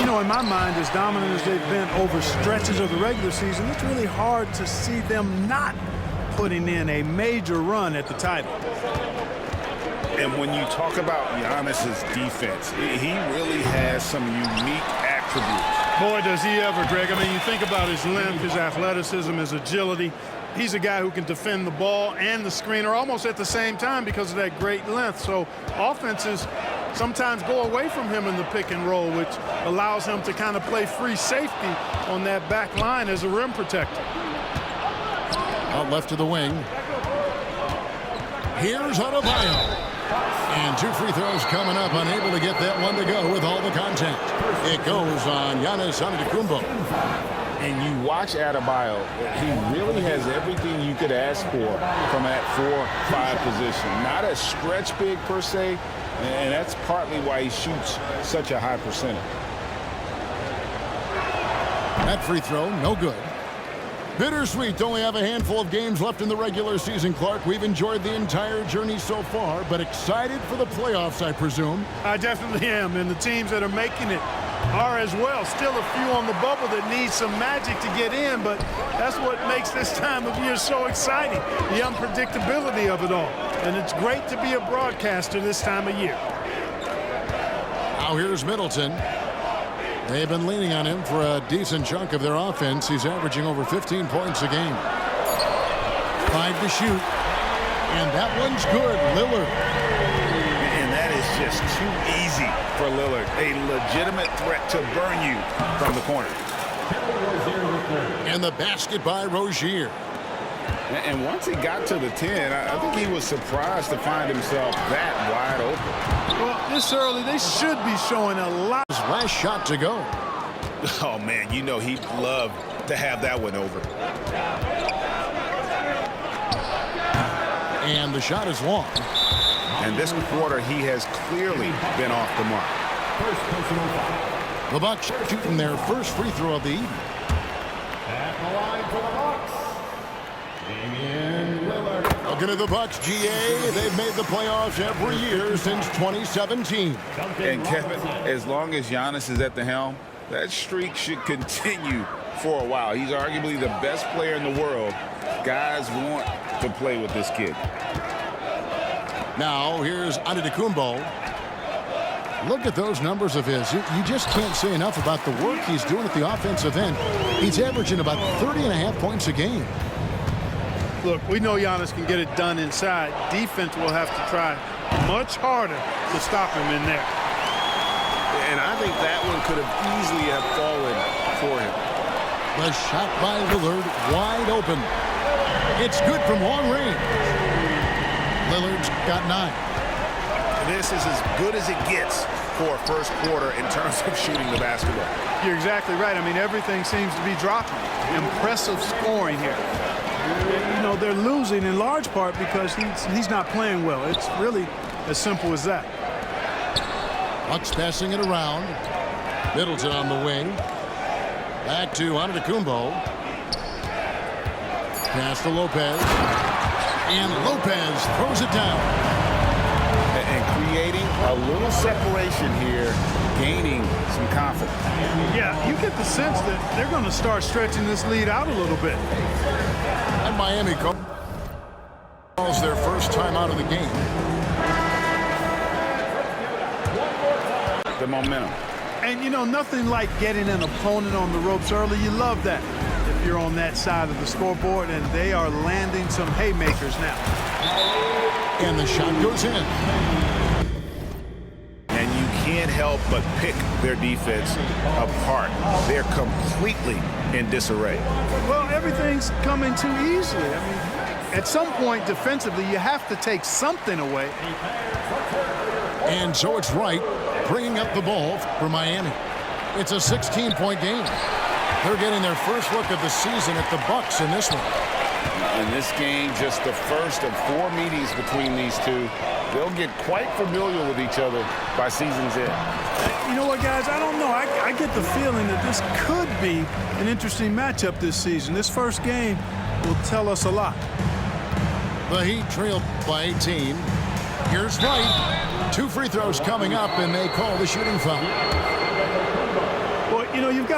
know, in my mind, as dominant as they've been over stretches of the regular season, it's really hard to see them not putting in a major run at the title. And when you talk about Giannis's defense, he really has some unique attributes. Boy, does he ever, Greg. I mean, you think about his length, his athleticism, his agility. He's a guy who can defend the ball and the screener almost at the same time because of that great length. So offenses sometimes go away from him in the pick and roll, which allows him to kind of play free safety on that back line as a rim protector. Out left to the wing. Here's Adebayo. And 2 free throws coming up, unable to get that one to go with all the contact. It goes on Giannis Antetokounmpo. And you watch Adebayo, he really has everything you could ask for from that 4-5 position. Not a stretch big per se, and that's partly why he shoots such a high percentage. That free throw, no good. Bittersweet. Only have a handful of games left in the regular season, Clark. We've enjoyed the entire journey so far, but excited for the playoffs, I presume. I definitely am, and the teams that are making it are as well. Still a few on the bubble that need some magic to get in, but that's what makes this time of year so exciting, the unpredictability of it all. And it's great to be a broadcaster this time of year. Now here's Middleton. They've been leaning on him for a decent chunk of their offense. He's averaging over 15 points a game. 5 to shoot. And that one's good. Lillard. And that is just too easy for Lillard. A legitimate threat to burn you from the corner. And the basket by Rozier. And once he got to the 10, I think he was surprised to find himself that wide open. Well, this early, they should be showing a lot. His last shot to go. Oh, man, you know he'd love to have that one over. And the shot is long. And this quarter, he has clearly been off the mark. The Bucks shooting their first free throw of the evening. At the line for the Bucks, Damian Lillard. Looking at the Bucks, GA, they've made the playoffs every year since 2017. And Kevin, as long as Giannis is at the helm, that streak should continue for a while. He's arguably the best player in the world. Guys want to play with this kid. Now here's Antetokounmpo. Look at those numbers of his. You just can't say enough about the work he's doing at the offensive end. He's averaging about 30.5 points a game. Look, we know Giannis can get it done inside. Defense will have to try much harder to stop him in there. And I think that one could have easily have fallen for him. The shot by Lillard, wide open. It's good from long range. Lillard's got 9. This is as good as it gets for a first quarter in terms of shooting the basketball. You're exactly right. I mean, everything seems to be dropping. Impressive scoring here. You know, they're losing in large part because he's not playing well. It's really as simple as that. Bucks passing it around. Middleton on the wing. Back to Antetokounmpo. Pass to Lopez. And Lopez throws it down. And creating a little separation here, gaining some confidence. Yeah, you get the sense that they're going to start stretching this lead out a little bit. And Miami calls their first time out of the game. The momentum. And, you know, nothing like getting an opponent on the ropes early. You love that if you're on that side of the scoreboard, and they are landing some haymakers now. And the shot goes in. And you can't help but pick their defense apart. They're completely in disarray. Well, everything's coming too easily. I mean, at some point defensively, you have to take something away. And so it's Wright bringing up the ball for Miami. It's a 16-point game. They're getting their first look of the season at the Bucks in this one. In this game, just the first of 4 meetings between these two. They'll get quite familiar with each other by season's end. You know what, guys? I don't know. I get the feeling that this could be an interesting matchup this season. This first game will tell us a lot. The Heat trail by 18. Here's Wright. 2 free throws coming up, and they call the shooting foul.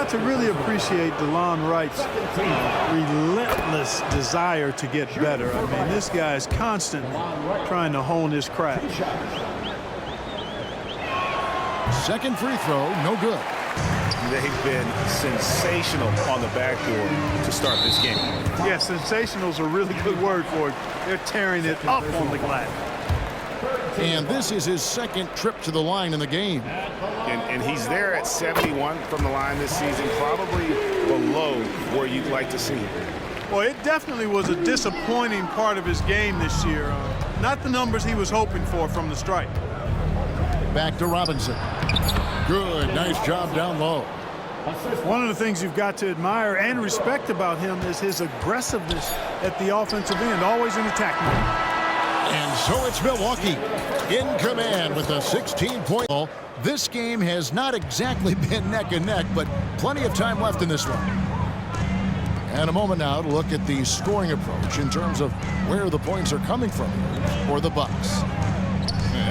got to really appreciate DeLon Wright's relentless desire to get better. I mean, this guy is constantly trying to hone his craft. Second free throw, no good. They've been sensational on the backdoor to start this game. Yeah, sensational is a really good word for it. They're tearing it up on the glass. And this is his second trip to the line in the game. And he's there at 71 from the line this season, probably below where you'd like to see him. Well, it definitely was a disappointing part of his game this year. Not the numbers he was hoping for from the stripe. Back to Robinson. Good, nice job down low. One of the things you've got to admire and respect about him is his aggressiveness at the offensive end, always in attack mode. And so it's Milwaukee in command with a 16-point ball. This game has not exactly been neck and neck, but plenty of time left in this one. And a moment now to look at the scoring approach in terms of where the points are coming from for the Bucks.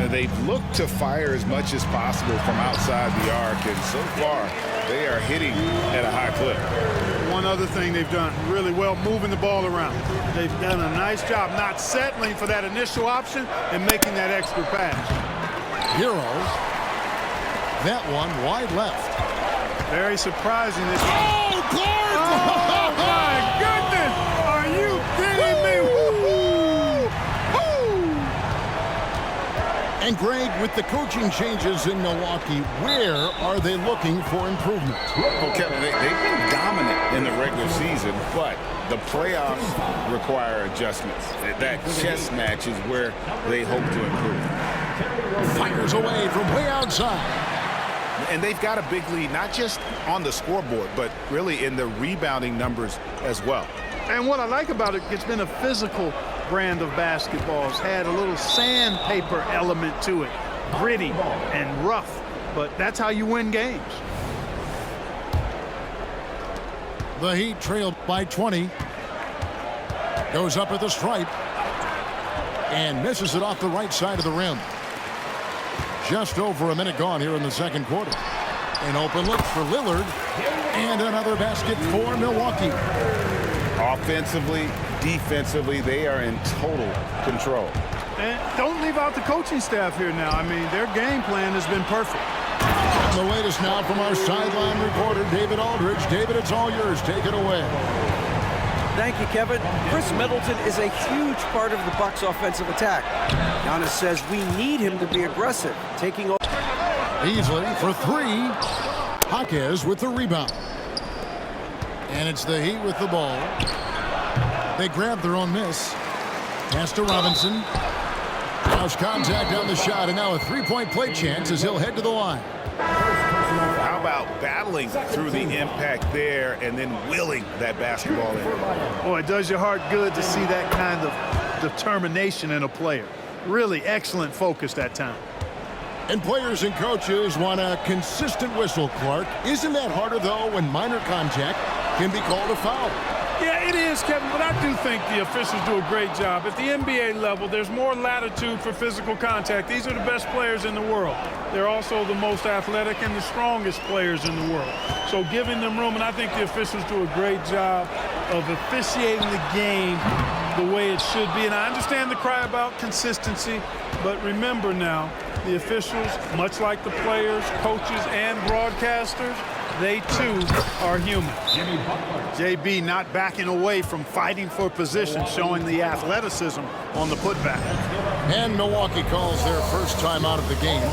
They've looked to fire as much as possible from outside the arc, and so far they are hitting at a high clip. One other thing they've done really well, moving the ball around. They've done a nice job not settling for that initial option and making that extra pass. Hero. That one wide left. Very surprising. This Oh, Clark! Oh, my goodness! Are you kidding me? And Greg, with the coaching changes in Milwaukee, where are they looking for improvement? Well, Kevin, they've been dominant in the regular season, but the playoffs require adjustments. That chess match is where they hope to improve. Fires away from way outside. And they've got a big lead, not just on the scoreboard, but really in the rebounding numbers as well. And what I like about it, it's been a physical brand of basketball. It's had a little sandpaper element to it, gritty and rough, but that's how you win games. The Heat trailed by 20. Goes up at the stripe and misses it off the right side of the rim. Just over a minute gone here in the second quarter. An open look for Lillard and another basket for Milwaukee. Offensively, defensively, they are in total control. And don't leave out the coaching staff here now. I mean, their game plan has been perfect. And the latest now from our sideline reporter, David Aldridge. David, it's all yours. Take it away. Thank you, Kevin. Chris Middleton is a huge part of the Bucks' offensive attack. Giannis says we need him to be aggressive, taking over. Beasley for three. Jaquez with the rebound. And it's the Heat with the ball. They grab their own miss. Pass to Robinson. House contact on the shot, and now a three-point play chance as he'll head to the line. How about battling through the impact there and then willing that basketball in? Boy, it does your heart good to see that kind of determination in a player. Really excellent focus that time. And players and coaches want a consistent whistle, Clark. Isn't that harder, though, when minor contact can be called a foul? Yeah, it is, Kevin, but I do think the officials do a great job. At the NBA level, there's more latitude for physical contact. These are the best players in the world. They're also the most athletic and the strongest players in the world. So giving them room, and I think the officials do a great job of officiating the game the way it should be. And I understand the cry about consistency, but remember now, the officials, much like the players, coaches, and broadcasters, they too are human. JB not backing away from fighting for position, showing the athleticism on the putback. And Milwaukee calls their first time out of the game.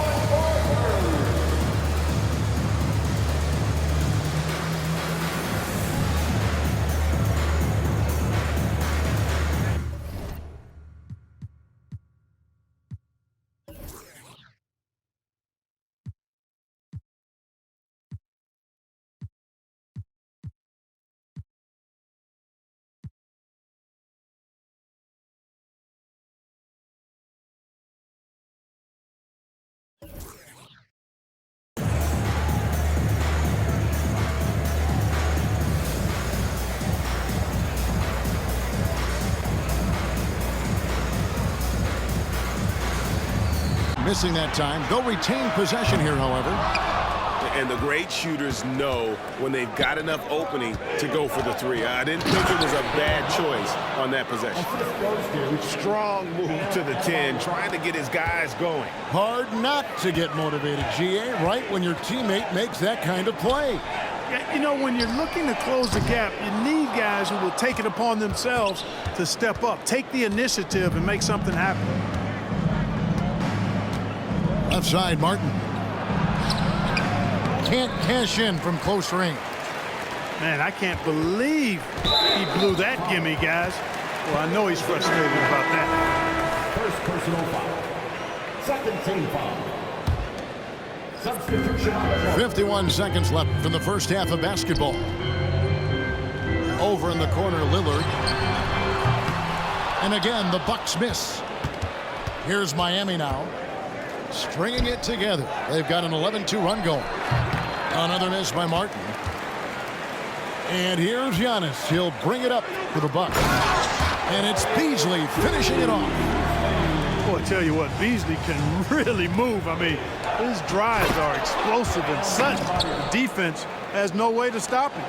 Missing that time. They'll retain possession here, however. And the great shooters know when they've got enough opening to go for the three. I didn't think it was a bad choice on that possession. Strong move to the 10, trying to get his guys going. Hard not to get motivated, GA, right when your teammate makes that kind of play. Yeah, you know, when you're looking to close the gap, you need guys who will take it upon themselves to step up, take the initiative, and make something happen. Left side, Martin. Can't cash in from close range. Man, I can't believe he blew that gimme, guys. Well, I know he's frustrated about that. First personal foul. Second team foul. Substitution. 51 seconds left from the first half of basketball. Over in the corner, Lillard. And again, the Bucks miss. Here's Miami now. Stringing it together. They've got an 11-2 run going. Another miss by Martin. And here's Giannis. He'll bring it up for the Bucks. And it's Beasley finishing it off. Boy, I tell you what, Beasley can really move. I mean, his drives are explosive and such. The defense has no way to stop him.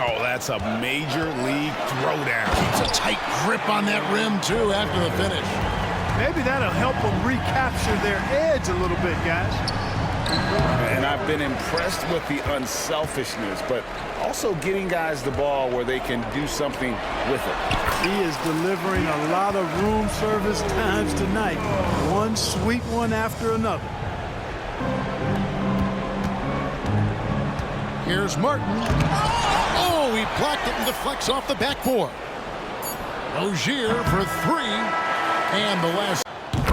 Oh, that's a major league throwdown. Keeps a tight grip on that rim, too, after the finish. Maybe that'll help them recapture their edge a little bit, guys. And I've been impressed with the unselfishness, but also getting guys the ball where they can do something with it. He is delivering a lot of room service times tonight. One sweet one after another. Here's Martin. Oh, he blocked it and deflects off the backboard. Rozier for three. And the last.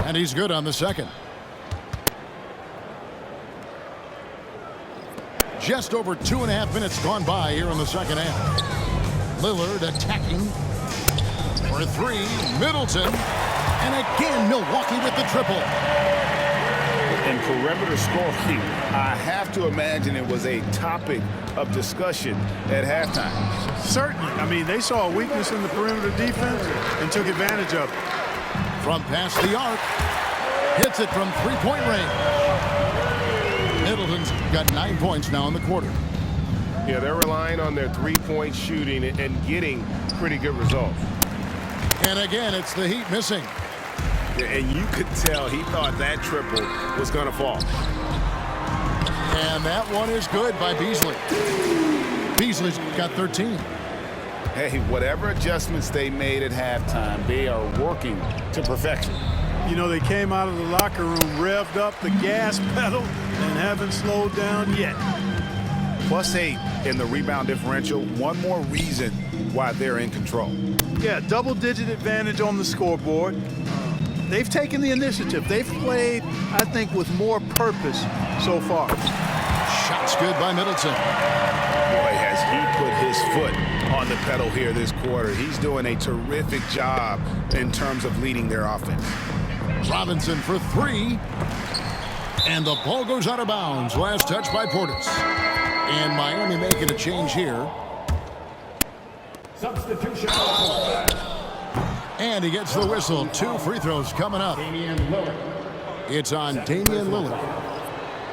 And he's good on the second. Just over 2.5 minutes gone by here in the second half. Lillard attacking for three. Middleton. And again, Milwaukee with the triple. And perimeter scoring, I have to imagine it was a topic of discussion at halftime. Certainly. I mean, they saw a weakness in the perimeter defense and took advantage of it. From past the arc. Hits it from three-point range. Middleton's got 9 points now in the quarter. Yeah, they're relying on their three-point shooting and getting pretty good results. And again, it's the Heat missing. And you could tell he thought that triple was going to fall. And that one is good by Beasley. Beasley's got 13. Hey, whatever adjustments they made at halftime, they are working to perfection. You know, they came out of the locker room, revved up the gas pedal, and haven't slowed down yet. +8 in the rebound differential. One more reason why they're in control. Yeah, double-digit advantage on the scoreboard. They've taken the initiative. They've played, I think, with more purpose so far. Shots good by Middleton. Boy, has he put his foot on the pedal here this quarter. He's doing a terrific job in terms of leading their offense. Robinson for three. And the ball goes out of bounds. Last touch by Portis. And Miami making a change here. Substitution. And he gets the whistle. 2 free throws coming up. Damian Lillard. It's on Damian Lillard.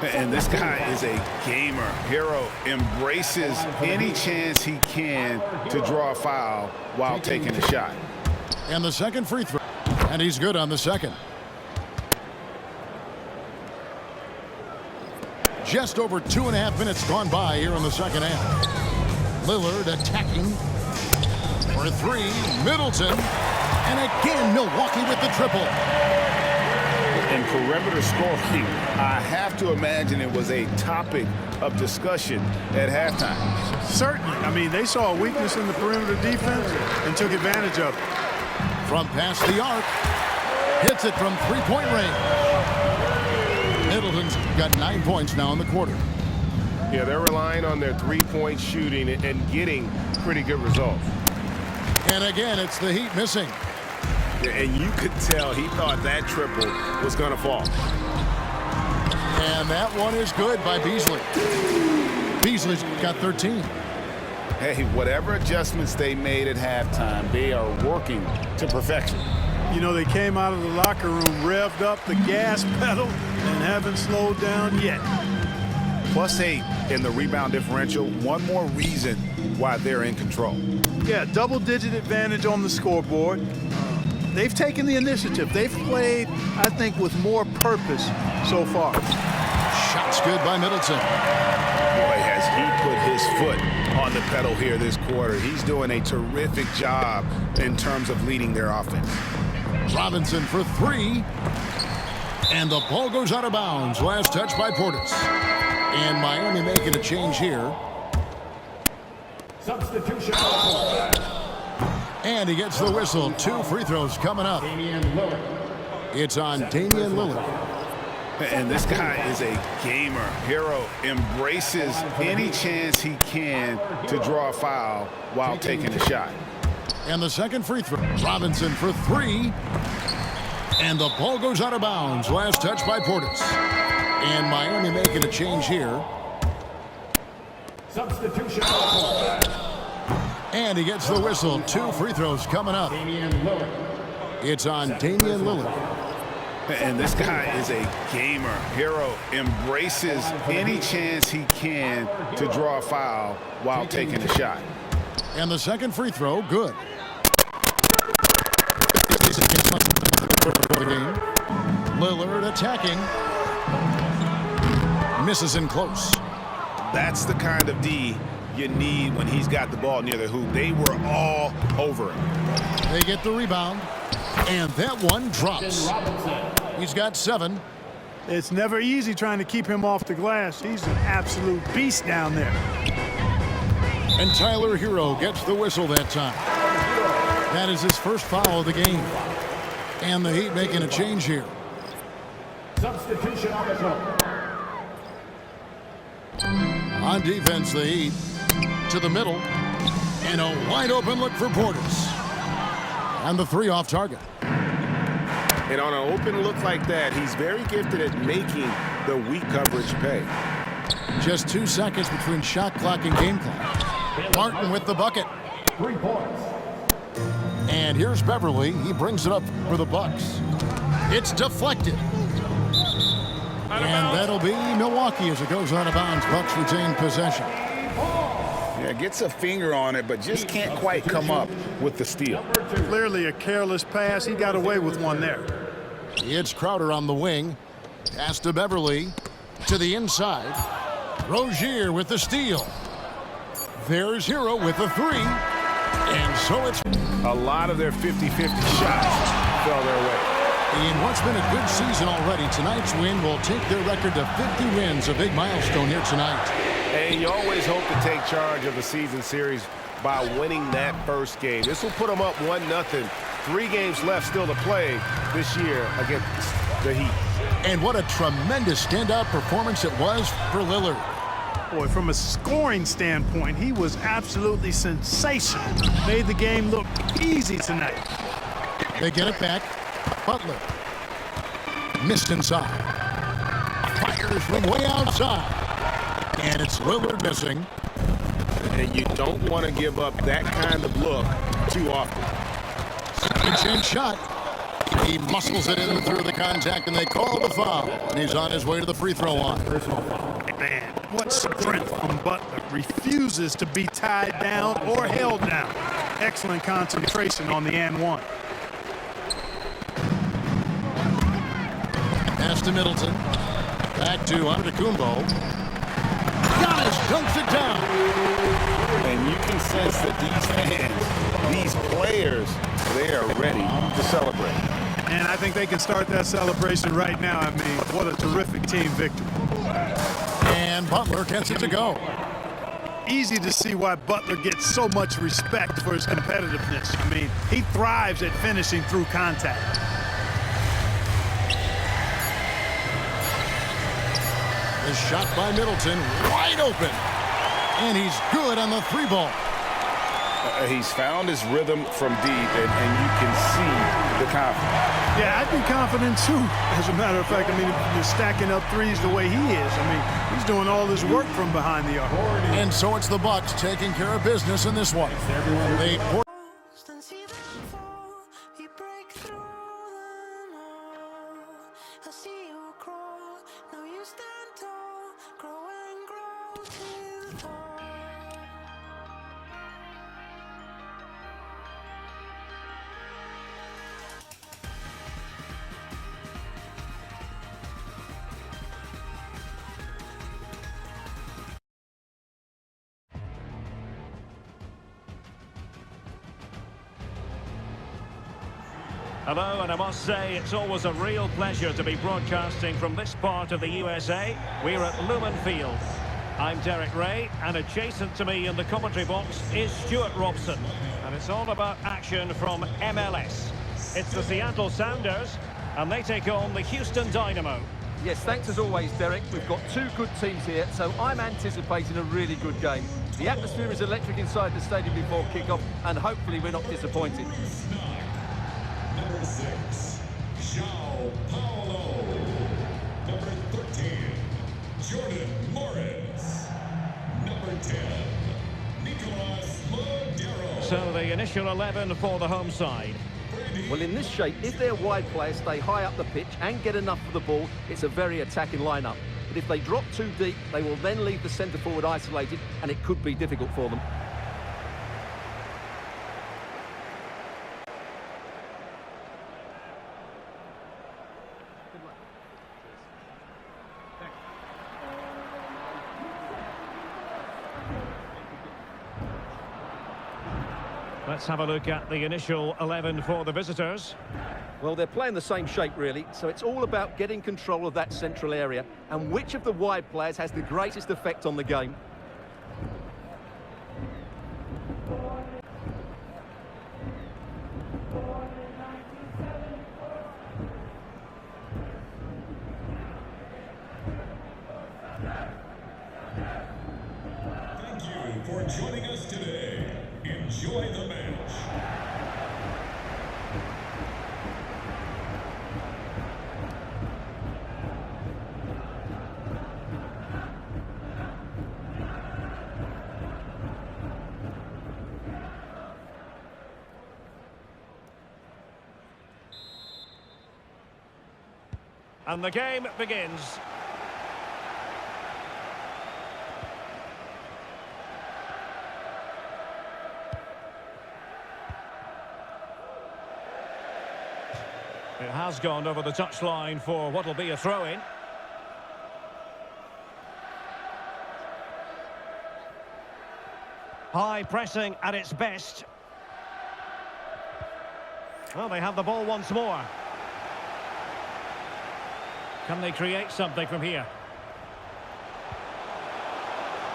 And this guy is a gamer. Hero embraces any chance he can to draw a foul while taking a shot. And the second free throw. And he's good on the second. Just over 2.5 minutes gone by here in the second half. Lillard attacking for three. Middleton. And again, Milwaukee with the triple. And perimeter scoring, I have to imagine it was a topic of discussion at halftime. Certainly. I mean, they saw a weakness in the perimeter defense and took advantage of it. From past the arc. Hits it from three-point range. Middleton's got 9 points now in the quarter. Yeah, they're relying on their three-point shooting and getting pretty good results. And again, it's the Heat missing. And you could tell he thought that triple was going to fall. And that one is good by Beasley. Beasley's got 13. Hey, whatever adjustments they made at halftime, they are working to perfection. You know, they came out of the locker room, revved up the gas pedal, and haven't slowed down yet. +8 in the rebound differential. One more reason why they're in control. Yeah, double-digit advantage on the scoreboard. They've taken the initiative. They've played, I think, with more purpose so far. Shots good by Middleton. Boy, has he put his foot on the pedal here this quarter. He's doing a terrific job in terms of leading their offense. Robinson for three. And the ball goes out of bounds. Last touch by Portis. And Miami making a change here. Substitution. And he gets the whistle. 2 free throws coming up. It's on Damian Lillard. And this guy is a gamer. Hero embraces any chance he can to draw a foul while taking a shot. And the second free throw. Robinson for three. And the ball goes out of bounds. Last touch by Portis. And Miami making a change here. Substitution. And he gets the whistle. 2 free throws coming up. It's on Damian Lillard. And this guy is a gamer. Hero embraces any chance he can to draw a foul while taking a shot. And the second free throw, good. Lillard attacking. Misses in close. That's the kind of D you need when he's got the ball near the hoop. They were all over him. They get the rebound. And that one drops. He's got 7. It's never easy trying to keep him off the glass. He's an absolute beast down there. And Tyler Hero gets the whistle that time. That is his first foul of the game. And the Heat making a change here. Substitution on the floor. On defense, the Heat to the middle. And a wide open look for Portis. And the 3 off target. And on an open look like that, he's very gifted at making the weak coverage pay. Just 2 seconds between shot clock and game clock. Martin with the bucket. 3 points. And here's Beverly. He brings it up for the Bucks. It's deflected. And that'll be Milwaukee as it goes out of bounds. Bucks retain possession. Yeah, gets a finger on it, but just can't quite come up with the steal. Clearly a careless pass. He got away with one there. It's Crowder on the wing. Pass to Beverly. To the inside. Rozier with the steal. There's Hero with the 3. And so it's A lot of their 50-50 shots fell their way. in what's been a good season already. Tonight's win will take their record to 50 wins. A big milestone here tonight. And you always hope to take charge of the season series by winning that first game. This will put them up 1-0. 3 games left still to play this year against the Heat. And what a tremendous standout performance it was for Lillard. Boy, from a scoring standpoint, he was absolutely sensational. Made the game look easy tonight. They get it back. Butler. Missed inside. Fires from way outside. And it's Lillard missing. And you don't want to give up that kind of look too often. Second chance shot. He muscles it in through the contact, and they call the foul. And he's on his way to the free throw line. Man, what strength from Butler. Refuses to be tied down or held down. Excellent concentration on the and one. Pass to Middleton. Back to Antetokounmpo. Giannis dunks it down. And you can sense that these fans, these players, they are ready to celebrate. And I think they can start that celebration right now. I mean, what a terrific team victory. And Butler gets it to go. Easy to see why Butler gets so much respect for his competitiveness. I mean, he thrives at finishing through contact. The shot by Middleton, wide open. And he's good on the 3 ball. He's found his rhythm from deep, and you can see the confidence. Yeah, I'd be confident too. As a matter of fact, I mean, if you're stacking up threes the way he is, I mean, he's doing all this work from behind the arc. And so it's the Bucks taking care of business in this one. They I see you crawl, now you stand tall, grow and grow. Hello, and I must say it's always a real pleasure to be broadcasting from this part of the USA. We're at Lumen Field. I'm Derek Ray, and adjacent to me in the commentary box is Stuart Robson. And it's all about action from MLS. It's the Seattle Sounders, and they take on the Houston Dynamo. Yes, thanks as always, Derek. We've got two good teams here, so I'm anticipating a really good game. The atmosphere is electric inside the stadium before kick-off, and hopefully we're not disappointed. Number 6, João Paulo. Number 13, Jordan Morris. Number 10, Nicolas Lodeiro. So the initial 11 for the home side. Well, in this shape, if their wide players stay high up the pitch and get enough of the ball, it's a very attacking lineup. But if they drop too deep, they will then leave the centre forward isolated, and it could be difficult for them. Let's have a look at the initial 11 for the visitors. Well, they're playing the same shape, really, so it's all about getting control of that central area and which of the wide players has the greatest effect on the game. Thank you for joining us today. Enjoy the match. And the game begins. It has gone over the touchline for what will be a throw-in. High pressing at its best. Well, they have the ball once more. Can they create something from here?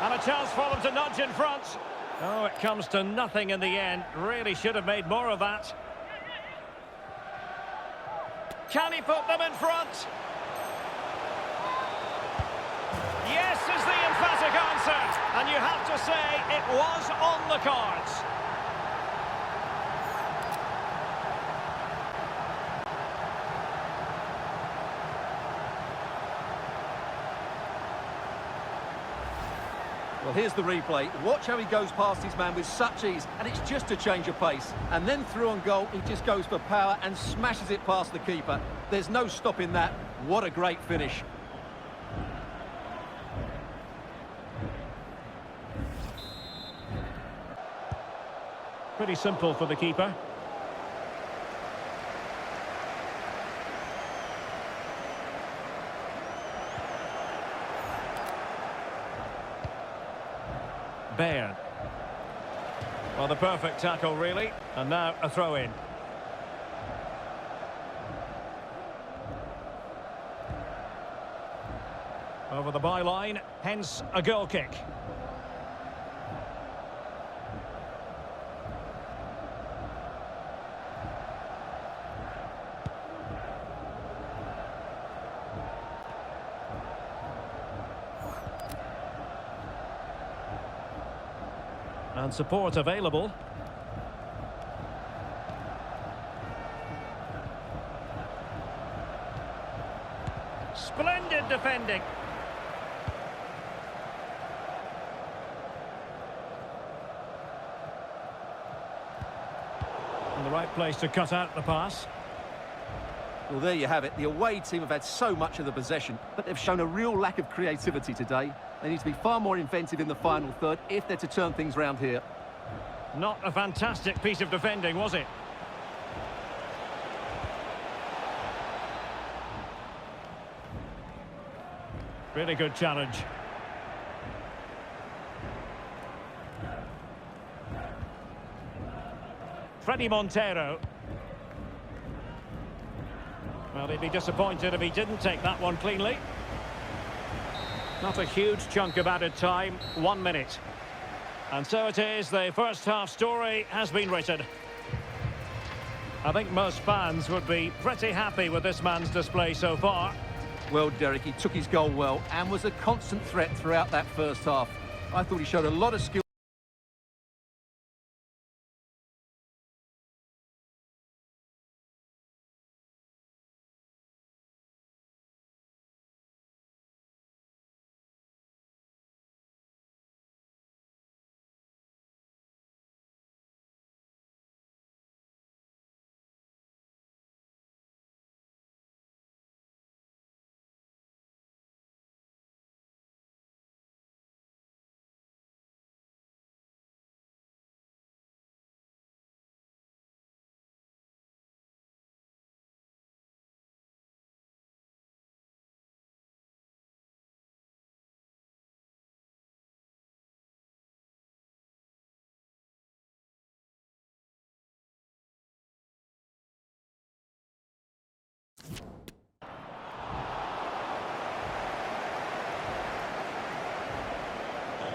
And a chance for them to nudge in front. Oh, it comes to nothing in the end. Really should have made more of that. Can he put them in front? Yes is the emphatic answer. And you have to say it was on the cards. Well, here's the replay. Watch how he goes past his man with such ease, and it's just a change of pace. And then through on goal, he just goes for power and smashes it past the keeper. There's no stopping that. What a great finish. Pretty simple for the keeper. Baird. Well, the perfect tackle, really. And now a throw-in. Over the byline, hence a goal kick. And support available. Splendid defending. In the right place to cut out the pass. Well, there you have it. The away team have had so much of the possession, but they've shown a real lack of creativity today. They need to be far more inventive in the final third if they're to turn things round here. Not a fantastic piece of defending, was it? Really good challenge. Fredy Montero. Well, he'd be disappointed if he didn't take that one cleanly. Not a huge chunk of added time, 1 minute. And so it is, the first half story has been written. I think most fans would be pretty happy with this man's display so far. Well, Derek, he took his goal well and was a constant threat throughout that first half. I thought he showed a lot of skill.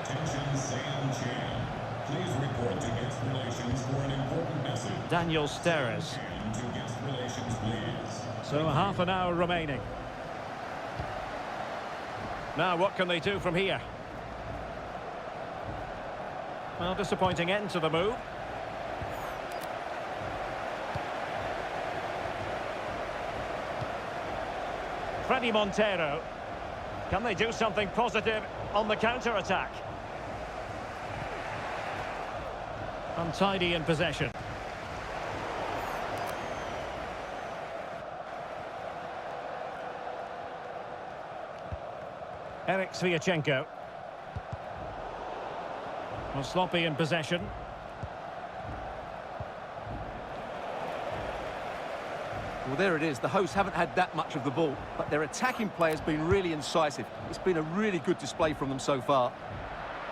Attention, Sam Chan. Please report to guest relations for an important message. Daniel Steres. And to guest relations, please. So half an hour remaining. Now what can they do from here? Well, disappointing end to the move. Fredy Montero. Can they do something positive on the counter-attack? Untidy in possession. Eric Sviatchenko. Well, sloppy in possession. Well, there it is. The hosts haven't had that much of the ball, but their attacking play has been really incisive. It's been a really good display from them so far.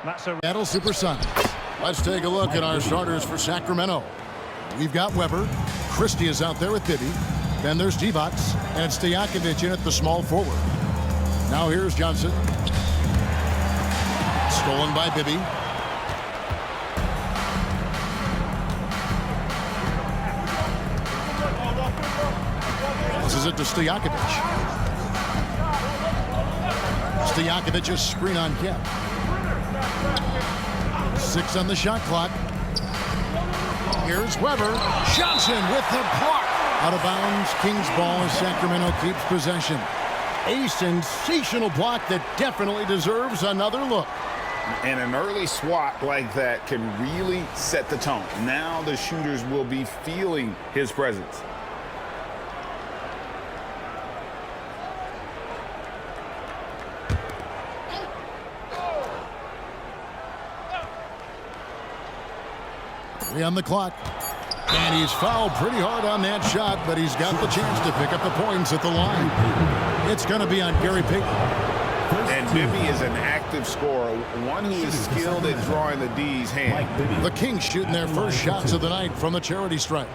That's a Seattle Supersonics. Let's take a look at our starters for Sacramento. We've got Weber. Christie is out there with Bibby. Then there's Divac, and it's Stojakovic in at the small forward. Now here's Johnson. Stolen by Bibby. Passes it to Stojakovic. Stojakovic's screen on Kemp. 6 on the shot clock. Here's Weber. Johnson with the block. Out of bounds. Kings ball as Sacramento keeps possession. A sensational block that definitely deserves another look. And an early swat like that can really set the tone. Now the shooters will be feeling his presence. On the clock. And he's fouled pretty hard on that shot, but he's got the chance to pick up the points at the line. It's going to be on Gary Payton. And Bibby is an active scorer, one who is skilled at drawing the D's hand. The Kings shooting their first shots of the night from the charity stripe.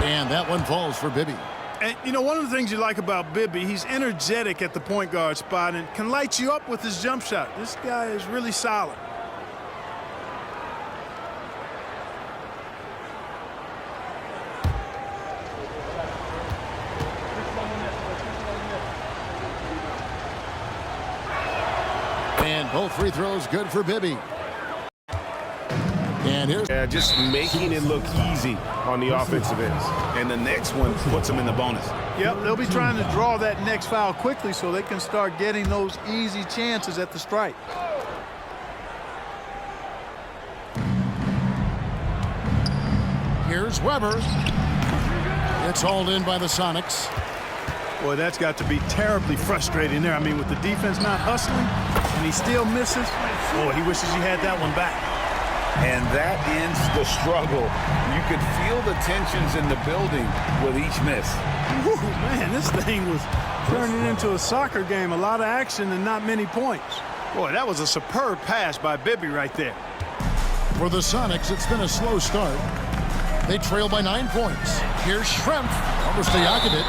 And that one falls for Bibby. And, you know, one of the things you like about Bibby, he's energetic at the point guard spot and can light you up with his jump shot. This guy is really solid. And both free throws good for Bibby. And here's just making it look easy on the offensive ends. And the next one puts them in the bonus. Yep, they'll be trying to draw that next foul quickly so they can start getting those easy chances at the stripe. Here's Weber. It's hauled in by the Sonics. Boy, that's got to be terribly frustrating there. I mean, with the defense not hustling and he still misses, boy, he wishes he had that one back. And that ends the struggle. You could feel the tensions in the building with each miss. Whew, man, this thing was turning into a soccer game. A lot of action and not many points. Boy, that was a superb pass by Bibby right there. For the Sonics, it's been a slow start. They trail by 9 points. Here's Schrempf over Stojakovic.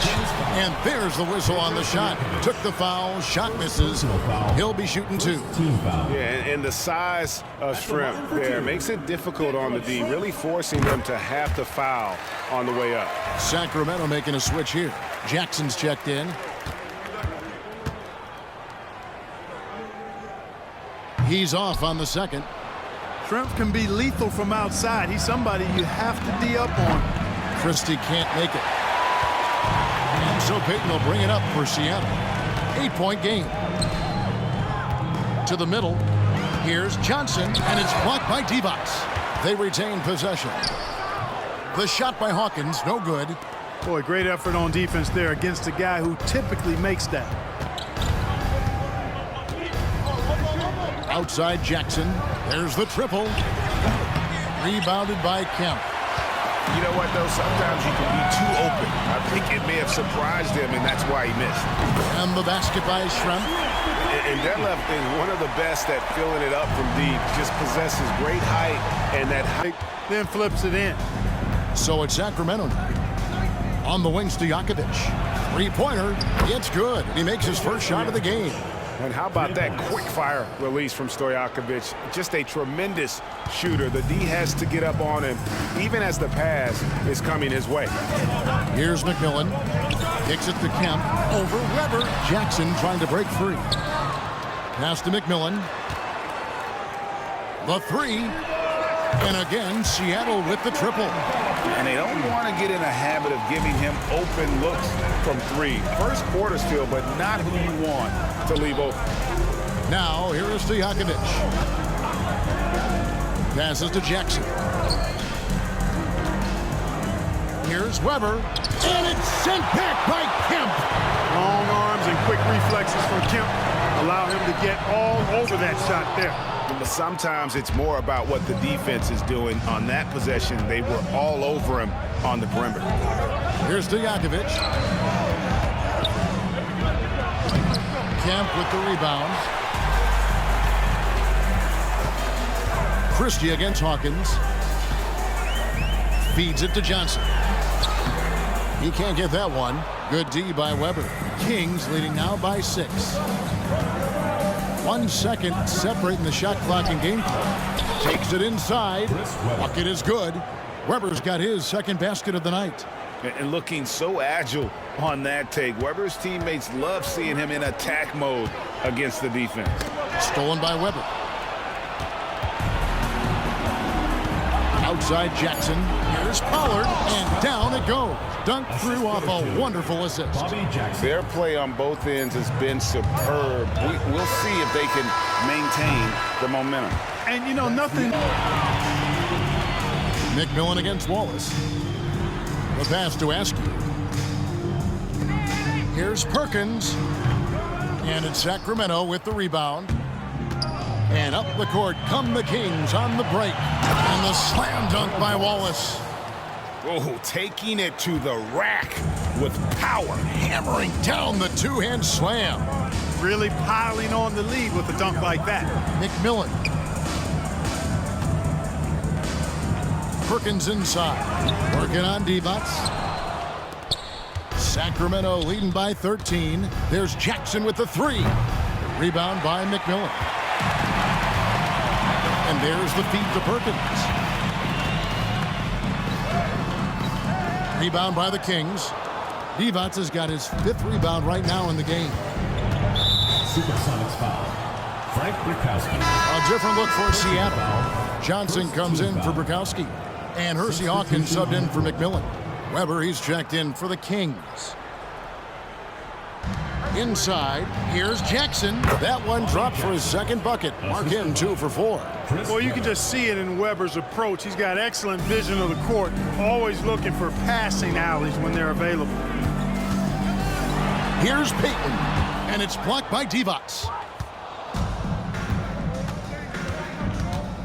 And there's the whistle on the shot. Took the foul. Shot misses. He'll be shooting 2. Yeah, and the size of Schrempf there makes it difficult on the D, really forcing them to have to foul on the way up. Sacramento making a switch here. Jackson's checked in. He's off on the second. Schrempf can be lethal from outside. He's somebody you have to D up on. Christie can't make it. And so Payton will bring it up for Seattle. 8-point game. To the middle. Here's Johnson, and it's blocked by Divac. They retain possession. The shot by Hawkins, no good. Boy, great effort on defense there against a guy who typically makes that. Outside Jackson. There's the triple. Rebounded by Kemp. You know what, though? Sometimes you can be too open. I think it may have surprised him, and that's why he missed. And the basket by Schrempf. And Detlef is one of the best at filling it up from deep. Just possesses great height, and that height then flips it in. So it's Sacramento now. On the wings, Stojakovic. Three-pointer. It's good. He makes his first shot of the game. And how about that quick fire release from Stojakovic? Just a tremendous shooter. The D has to get up on him, even as the pass is coming his way. Here's McMillan. Kicks it to Kemp. Over Weber. Jackson trying to break free. Pass to McMillan. The three. And again, Seattle with the triple. And they don't want to get in a habit of giving him open looks from 3. First quarter still, but not who you want to leave open. Now, here is Stojakovic. Passes to Jackson. Here's Weber. And it's sent back by Kemp. Long arms and quick reflexes from Kemp allow him to get all over that shot there. But sometimes it's more about what the defense is doing on that possession. They were all over him on the perimeter. Here's Stojakovic. Kemp with the rebound. Christie against Hawkins. Feeds it to Johnson. He can't get that one. Good D by Weber. Kings leading now by 6. 1 second separating the shot clock and game clock. Takes it inside. Bucket is good. Weber's got his second basket of the night. And looking so agile on that take. Weber's teammates love seeing him in attack mode against the defense. Stolen by Weber. Outside Jackson. Here's Pollard. And down it goes. Dunked through off a wonderful assist. Their play on both ends has been superb. We'll see if they can maintain the momentum. And, you know, nothing. McMillan against Wallace. The pass to Askew. Here's Perkins. And it's Sacramento with the rebound. And up the court come the Kings on the break. And the slam dunk by Wallace. Oh, taking it to the rack with power. Hammering down the two-hand slam. Really piling on the lead with a dunk like that. McMillan. Perkins inside. Working on Divac. Sacramento leading by 13. There's Jackson with the 3. Rebound by McMillan. And there's the feed to Perkins. Rebound by the Kings. Divac has got his 5th rebound right now in the game. Supersonics foul. Frank Brickowski. A different look for Seattle. Johnson comes in for Brickowski. And Hersey Hawkins subbed in for McMillan. Weber, he's checked in for the Kings. inside. Here's Jackson. That one dropped for his second bucket. Mark him 2 for 4. Well, you can just see it in Weber's approach. He's got excellent vision of the court, always looking for passing alleys when they're available. Here's Payton, and it's blocked by Divac.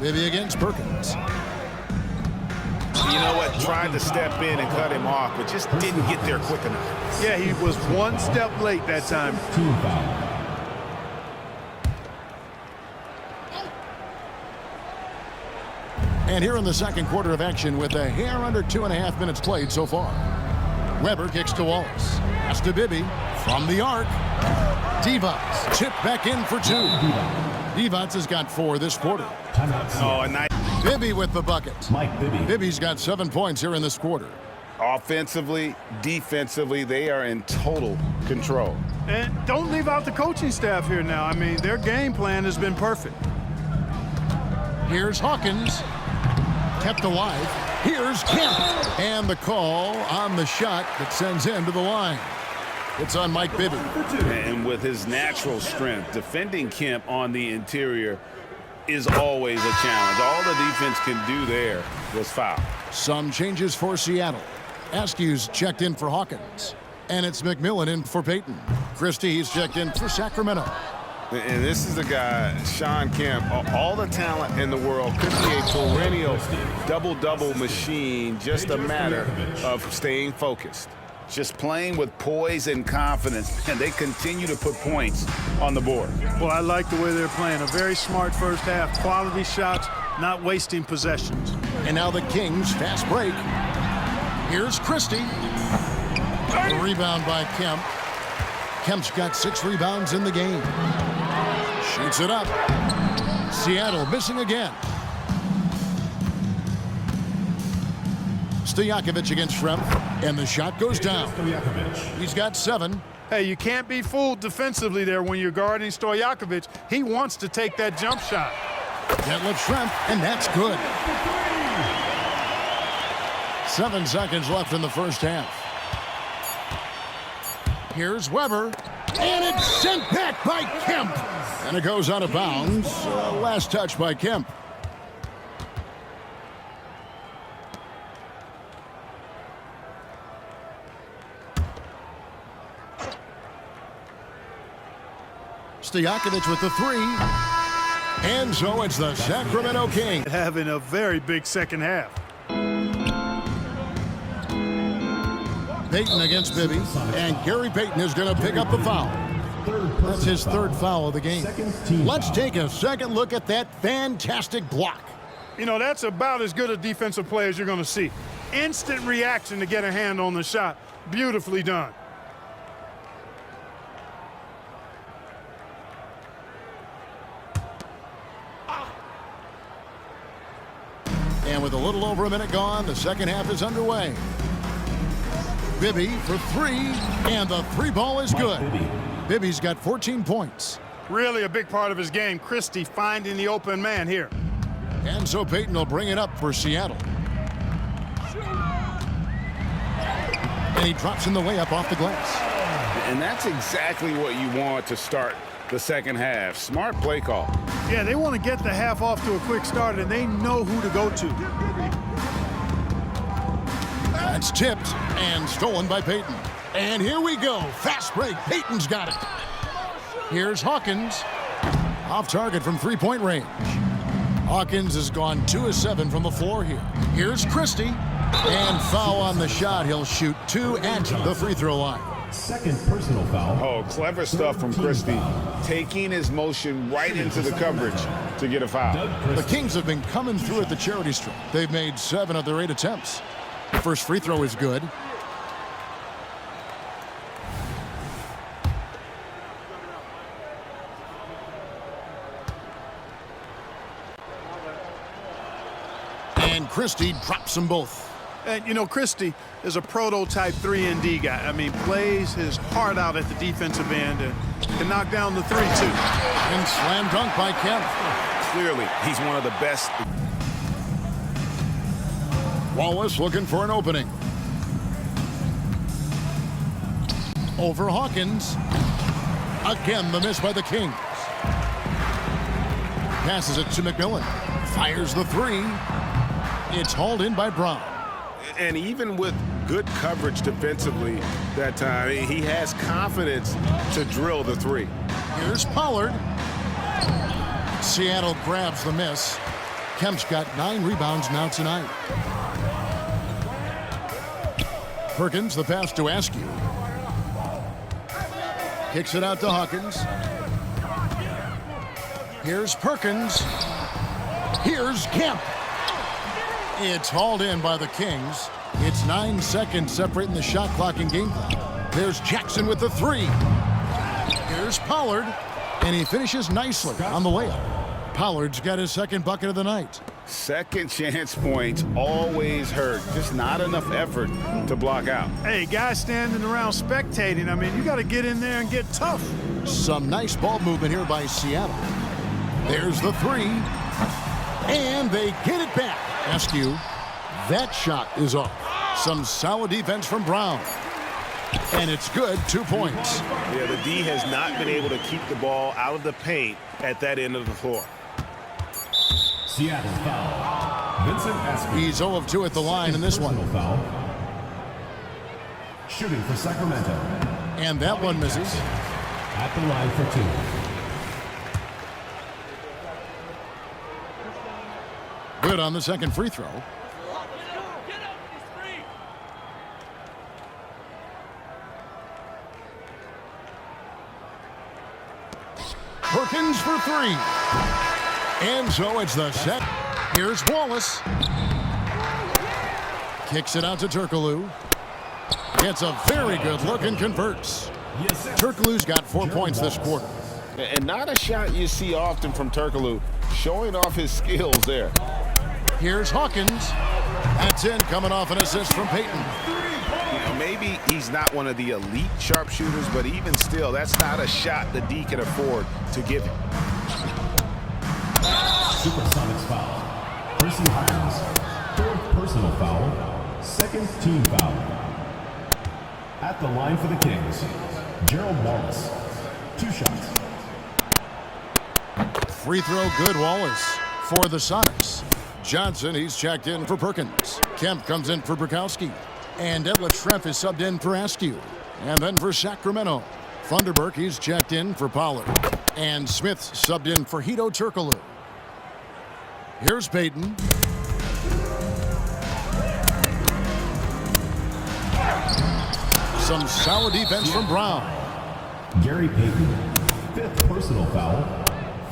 Bibby against Perkins. You know what? Tried to step in and cut him off, but just didn't get there quick enough. Yeah, he was one step late that time. Team foul. And here in the second quarter of action with a hair under 2.5 minutes played so far. Weber kicks to Wallace. Pass to Bibby from the arc. Divac chip back in for 2. Divac has got 4 this quarter. Oh, a nice. Bibby with the bucket. Mike Bibby. Bibby's got 7 points here in this quarter. Offensively, defensively, they are in total control. And don't leave out the coaching staff here now. I mean, their game plan has been perfect. Here's Hawkins. Kept alive. Here's Kemp. And the call on the shot that sends him to the line. It's on Mike Bibby. And with his natural strength, defending Kemp on the interior is always a challenge. All the defense can do there was foul. Some changes for Seattle. Askew's checked in for Hawkins. And it's McMillan in for Payton. Christie's checked in for Sacramento. And this is the guy, Sean Kemp, all the talent in the world, could be a perennial double-double machine, just a matter of staying focused. Just playing with poise and confidence, and they continue to put points on the board. Well, I like the way they're playing. A very smart first half, quality shots, not wasting possessions. And now the Kings fast break. Here's Christie. The rebound by Kemp. Kemp's got 6 rebounds in the game. Shoots it up. Seattle missing again. Stojakovic against Schrempf, and the shot goes down. He's got 7. Hey, you can't be fooled defensively there when you're guarding Stojakovic. He wants to take that jump shot. Detlef Schrempf, and that's good. 7 seconds left in the first half. Here's Weber, and it's sent back by Kemp. And it goes out of bounds. Last touch by Kemp. Stojakovic with the 3. And so it's the Sacramento Kings having a very big second half. Payton against Bibby, and Gary Payton is going to pick up the foul. That's his 3rd foul of the game. Let's take a second look at that fantastic block. You know, that's about as good a defensive play as you're going to see. Instant reaction to get a hand on the shot. Beautifully done. And with a little over a minute gone, the second half is underway. Bibby for 3, and the 3 ball is good. Bibby's got 14 points. Really a big part of his game. Christie finding the open man here. And so Payton will bring it up for Seattle. And he drops in the way up off the glass. And that's exactly what you want to start the second half. Smart play call. Yeah, they want to get the half off to a quick start, and they know who to go to. That's tipped and stolen by Payton. And here we go. Fast break. Payton's got it. Here's Hawkins. Off target from 3-point range. Hawkins has gone 2 of 7 from the floor here. Here's Christie. And foul on the shot. He'll shoot 2 at the free throw line. Second personal foul. Oh, clever stuff from Christie. Taking his motion right into the coverage to get a foul. The Kings have been coming through at the charity stripe. They've made 7 of their 8 attempts. The first free throw is good. And Christie drops them both. And, you know, Christie is a prototype 3-and-D guy. I mean, plays his heart out at the defensive end and can knock down the 3, too. And slam dunk by Kemp. Clearly, he's one of the best. Wallace looking for an opening. Over Hawkins. Again, the miss by the Kings. Passes it to McMillan. Fires the three. It's hauled in by Brown. And even with good coverage defensively that time, he has confidence to drill the three. Here's Pollard. Seattle grabs the miss. Kemp's got 9 rebounds now tonight. Perkins, the pass to Askew. Kicks it out to Hawkins. Here's Perkins. Here's Kemp. It's hauled in by the Kings. It's 9 seconds separating the shot clock and game clock. There's Jackson with the three. Here's Pollard, and he finishes nicely on the layup. Pollard's got his second bucket of the night. Second chance points always hurt. Just not enough effort to block out. Hey, guys standing around spectating, I mean, you got to get in there and get tough. Some nice ball movement here by Seattle. There's the three, and they get it back. Askew, that shot is off. Some solid defense from Brown. And it's good, 2 points. Yeah, the D has not been able to keep the ball out of the paint at that end of the floor. Seattle foul. Vincent Askew. He's 0 of 2 at the line in this one. Personal foul. Shooting for Sacramento. And that one misses. At the line for 2. Good on the second free throw. Perkins for three. And so it's the set. Here's Wallace. Kicks it out to Turkoglu. Gets a very good look and converts. Turkoglu's got 4 points this quarter. And not a shot you see often from Turkoglu, showing off his skills there. Here's Hawkins. That's in, coming off an assist from Payton. You know, maybe he's not one of the elite sharpshooters, but even still, that's not a shot the D can afford to give him. Supersonics foul. Percy Hines. Third personal foul. Second team foul. At the line for the Kings, Gerald Wallace. 2 shots. Free throw good, Wallace, for the Sonics. Johnson, he's checked in for Perkins. Kemp comes in for Bukowski. And Detlef Schrempf is subbed in for Askew. And then for Sacramento, Funderburk, he's checked in for Pollard. And Smith subbed in for Hedo Turkoglu. Here's Payton. Some solid defense from Brown. Gary Payton. 5th personal foul.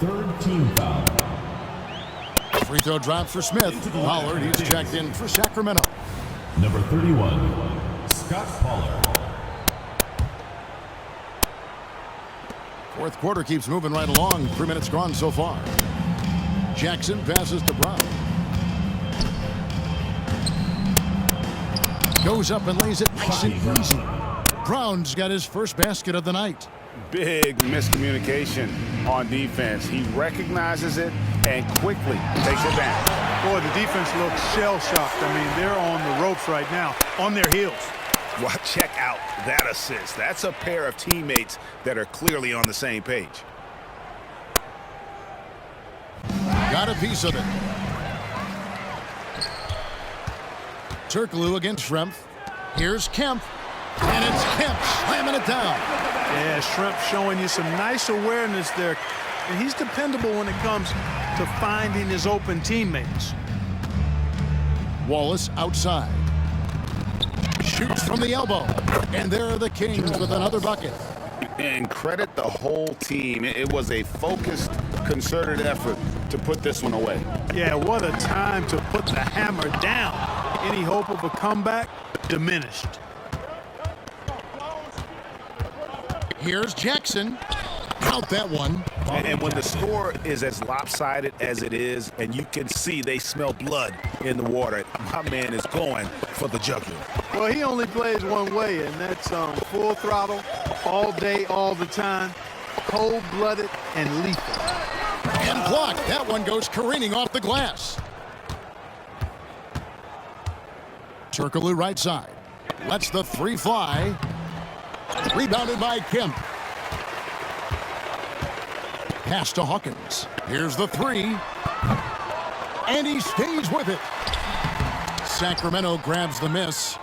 3rd team foul. Free throw drop for Smith. Pollard, he's checked in for Sacramento. Number 31, Scott Pollard. Fourth quarter keeps moving right along. 3 minutes gone so far. Jackson passes to Brown. Goes up and lays it nice and easy. Brown's got his first basket of the night. Big miscommunication on defense. He recognizes it and quickly takes it down. Boy, the defense looks shell-shocked. I mean, they're on the ropes right now, on their heels. Well, check out that assist. That's a pair of teammates that are clearly on the same page. Got a piece of it. Turkoglu against Schrempf. Here's Kemp. And it's Kemp slamming it down. Yeah, Schrempf showing you some nice awareness there. And he's dependable when it comes to finding his open teammates. Wallace outside. Shoots from the elbow. And there are the Kings with another bucket. And credit the whole team. It was a focused, concerted effort to put this one away. Yeah, what a time to put the hammer down. Any hope of a comeback diminished. Here's Jackson. Count that one. And when the score is as lopsided as it is, and you can see they smell blood in the water, my man is going for the jugular. Well, he only plays one way, and that's full throttle, all day, all the time, cold-blooded and lethal. And blocked. That one goes careening off the glass. Turkoglu right side. Lets the three fly. Rebounded by Kemp. Pass to Hawkins. Here's the three. And he stays with it. Sacramento grabs the miss.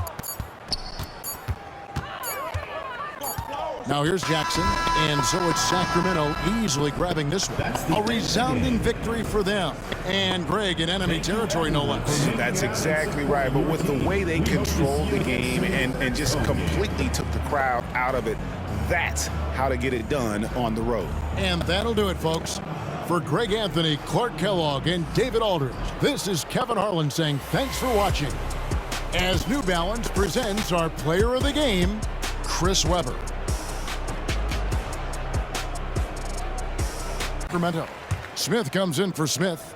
Now here's Jackson, and so it's Sacramento easily grabbing this one. A resounding victory for them. And Greg in enemy territory, no less. That's exactly right. But with the way they controlled the game and just completely took the crowd out of it, that's how to get it done on the road. And that'll do it, folks. For Greg Anthony, Clark Kellogg, and David Aldridge, this is Kevin Harlan saying thanks for watching. As New Balance presents our player of the game, Chris Webber. Sacramento. Smith comes in for Smith.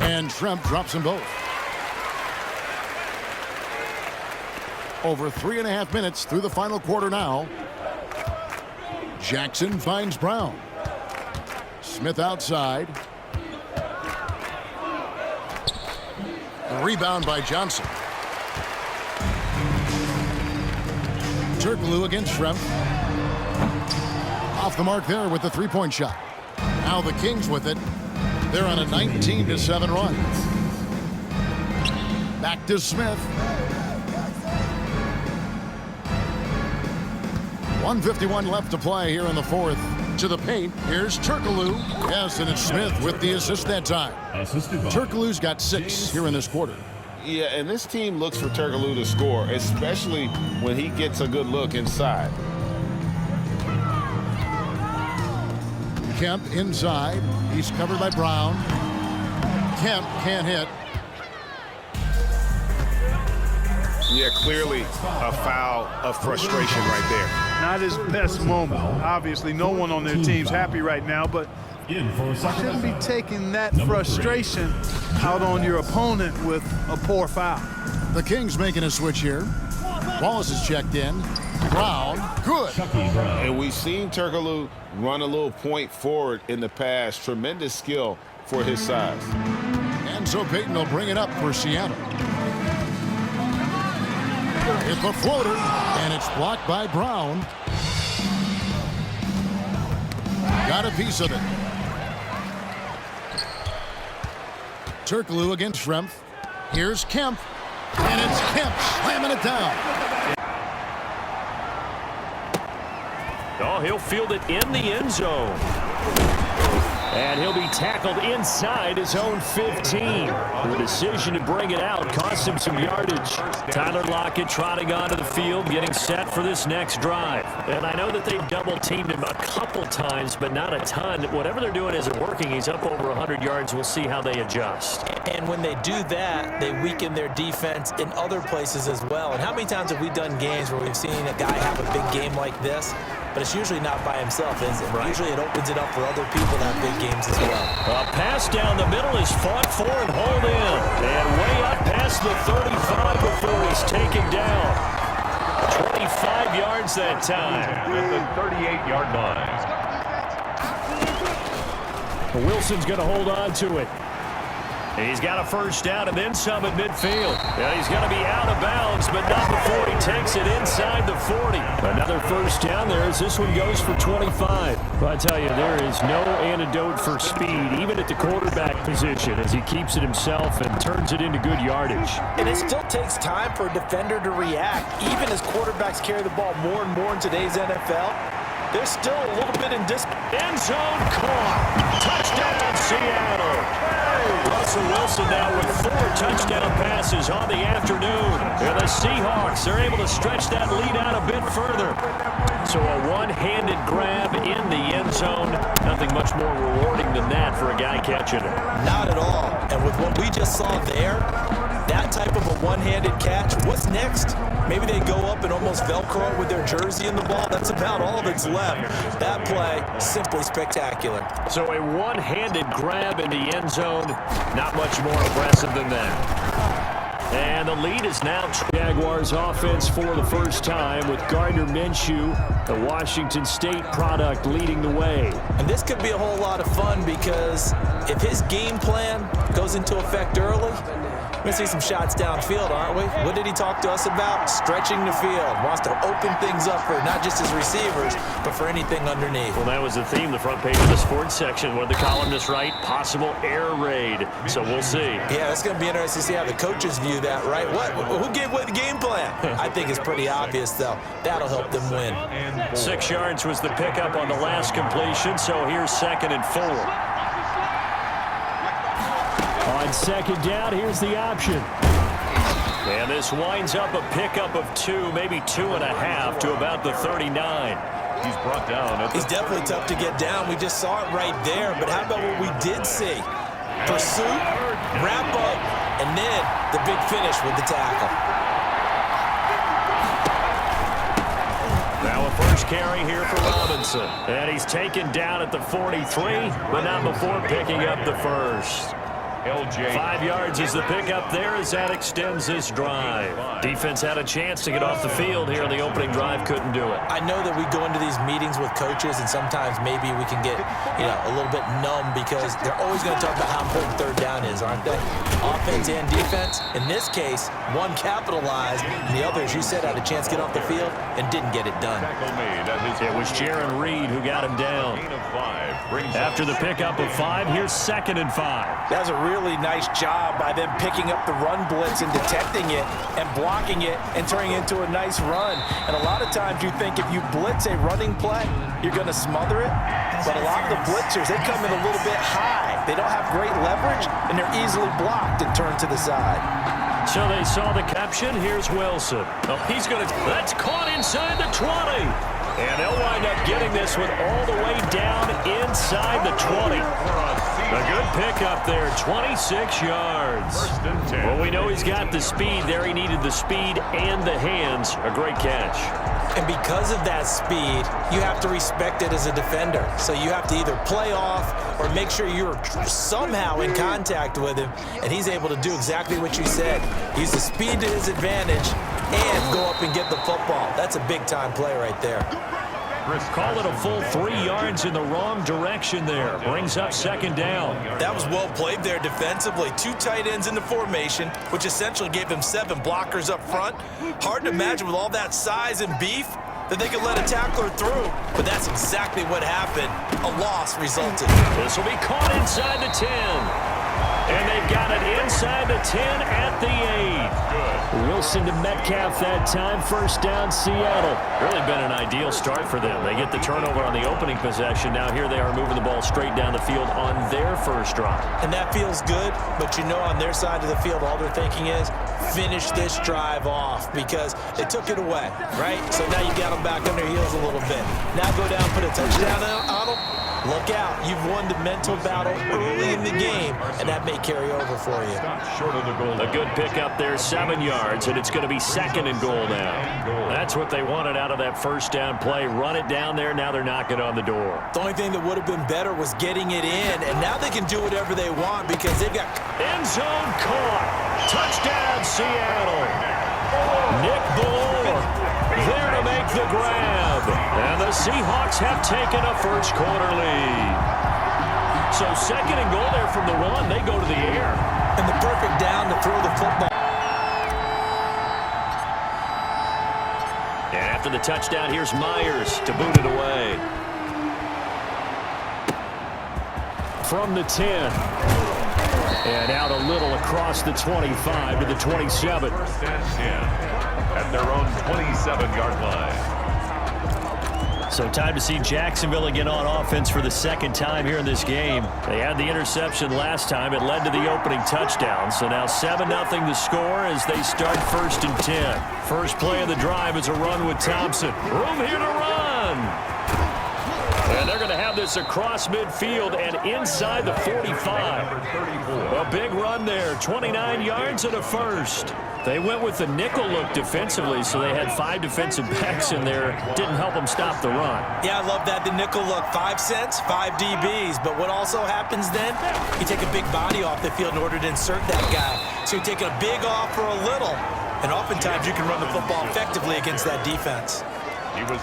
And Tremp drops them both. Over 3.5 minutes through the final quarter now. Jackson finds Brown. Smith outside. A rebound by Johnson. Turkoglu against Schrempf. Off the mark there with the three-point shot. Now the Kings with it. They're on a 19-7 run. Back to Smith. 1:51 left to play here in the fourth. To the paint. Here's Turkoglu. Yes, and it's Smith with the assist that time. Turkoglu's got 6 here in this quarter. Yeah, and this team looks for Turkoglu to score, especially when he gets a good look inside. Kemp inside. He's covered by Brown. Kemp can't hit. Yeah, clearly a foul of frustration right there. Not his best moment. Obviously, no one on their team's happy right now, but you shouldn't be taking that frustration out on your opponent with a poor foul. The Kings making a switch here. Wallace is checked in. Brown, good. And we've seen Turkoglu run a little point forward in the past. Tremendous skill for his size. And so Payton will bring it up for Seattle. It's a floater, and it's blocked by Brown. Got a piece of it. Turkoglu against Schrempf. Here's Kemp, and it's Kemp slamming it down. Oh, he'll field it in the end zone. And he'll be tackled inside his own 15. The decision to bring it out cost him some yardage. Tyler Lockett trotting onto the field, getting set for this next drive. And I know that they've double-teamed him a couple times, but not a ton. Whatever they're doing isn't working. He's up over 100 yards. We'll see how they adjust. And when they do that, they weaken their defense in other places as well. And how many times have we done games where we've seen a guy have a big game like this? But it's usually not by himself, is it? Right. Usually it opens it up for other people to have big games as well. A pass down the middle is fought for and hauled in. And way up past the 35 before he's taken down. 25 yards that time. At the 38-yard line. Wilson's going to hold on to it. He's got a first down and then some at midfield. And he's going to be out of bounds, but not before he takes it inside the 40. Another first down there as this one goes for 25. But I tell you, there is no antidote for speed, even at the quarterback position, as he keeps it himself and turns it into good yardage. And it still takes time for a defender to react. Even as quarterbacks carry the ball more and more in today's NFL, there's still a little bit in end zone caught. Touchdown, Seattle. Russell Wilson now with 4 touchdown passes on the afternoon. And the Seahawks are able to stretch that lead out a bit further. So a one-handed grab in the end zone. Nothing much more rewarding than that for a guy catching it. Not at all. And with what we just saw there, that type of a one-handed catch, what's next? Maybe they go up and almost Velcro with their jersey in the ball. That's about all that's left. That play, simply spectacular. So a one-handed grab in the end zone, not much more impressive than that. And the lead is now Jaguars offense for the first time with Gardner Minshew, the Washington State product, leading the way. And this could be a whole lot of fun because if his game plan goes into effect early, We're going to see some shots downfield, aren't we? What did he talk to us about? Stretching the field. Wants to open things up for not just his receivers, but for anything underneath. Well, that was the theme, the front page of the sports section. What did the columnist write? Possible air raid. So we'll see. Yeah, it's going to be interesting to see how the coaches view that, right? Who gave away the game plan? I think it's pretty obvious, though. That'll help them win. 6 yards was the pickup on the last completion, so here's 2nd and 4. On 2nd down, here's the option. And this winds up a pickup of 2, maybe 2.5 to about the 39. He's brought down. He's definitely tough to get down. We just saw it right there. But how about what we did see? Pursuit, wrap up, and then the big finish with the tackle. Now a first carry here for Robinson. And he's taken down at the 43, but not before picking up the first. 5 yards is the pickup there as that extends this drive. Defense had a chance to get off the field here in the opening drive, couldn't do it. I know that we go into these meetings with coaches, and sometimes maybe we can get, a little bit numb because they're always going to talk about how important 3rd down is, aren't they? Offense and defense. In this case, one capitalized, and the other, as you said, had a chance to get off the field and didn't get it done. It was Jaron Reed who got him down. After the pickup of 5, here's 2nd and 5. That was a really nice job by them picking up the run blitz and detecting it and blocking it and turning it into a nice run. And a lot of times you think if you blitz a running play, you're going to smother it. But a lot of the blitzers, they come in a little bit high. They don't have great leverage, and they're easily blocked and turned to the side. So they saw the caption. Here's Wilson. Oh, he's going to... That's caught inside the 20. And they'll wind up getting this one all the way down inside the 20. A good pickup there, 26 yards. Well, we know he's got the speed there. He needed the speed and the hands. A great catch. And because of that speed, you have to respect it as a defender. So you have to either play off or make sure you're somehow in contact with him, and he's able to do exactly what you said. Use the speed to his advantage and go up and get the football. That's a big-time play right there. Call it a full 3 yards in the wrong direction there. Brings up 2nd down. That was well played there defensively. 2 tight ends in the formation, which essentially gave them 7 blockers up front. Hard to imagine with all that size and beef that they could let a tackler through. But that's exactly what happened. A loss resulted. This will be caught inside the 10. And they've got it inside the 10 at the 8. Wilson to Metcalf that time. 1st down, Seattle. Really been an ideal start for them. They get the turnover on the opening possession. Now here they are moving the ball straight down the field on their first drive. And that feels good, but on their side of the field, all they're thinking is finish this drive off because they took it away, right? So now you got them back on their heels a little bit. Now go down, put a touchdown on them. Look out. You've won the mental battle early in the game, and that may carry over for you. A good pickup there, 7 yards, and it's going to be 2nd and goal now. That's what they wanted out of that 1st down play. Run it down there. Now they're knocking on the door. The only thing that would have been better was getting it in, and now they can do whatever they want because they've got... End zone caught. Touchdown, Seattle. Nick Ballore there to make the grab. And the Seahawks have taken a first-quarter lead. So 2nd and goal there from the 1. They go to the air. And the perfect down to throw the football. And after the touchdown, here's Myers to boot it away. From the 10. And out a little across the 25 to the 27. At their own 27-yard line. So time to see Jacksonville again on offense for the 2nd time here in this game. They had the interception last time. It led to the opening touchdown. So now 7-0 the score as they start 1st and 10. First play of the drive is a run with Thompson. Room here to run. And they're going to have this across midfield and inside the 45. A big run there, 29 yards and a first. They went with the nickel look defensively, so they had 5 defensive backs in there. Didn't help them stop the run. Yeah, I love that, the nickel look. 5 cents, 5 DBs. But what also happens then, you take a big body off the field in order to insert that guy. So you're taking a big off for a little. And oftentimes you can run the football effectively against that defense.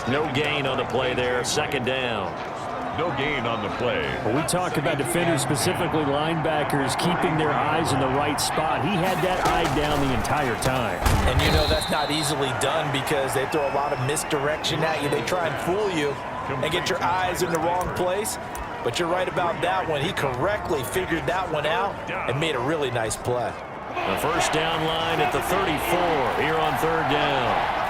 No gain on the play there, 2nd down. No gain on the play. Well, we talk about defenders, specifically linebackers, keeping their eyes in the right spot. He had that eye down the entire time. And you know that's not easily done because they throw a lot of misdirection at you. They try and fool you and get your eyes in the wrong place. But you're right about that one. He correctly figured that one out and made a really nice play. The first down line at the 34 here on third down.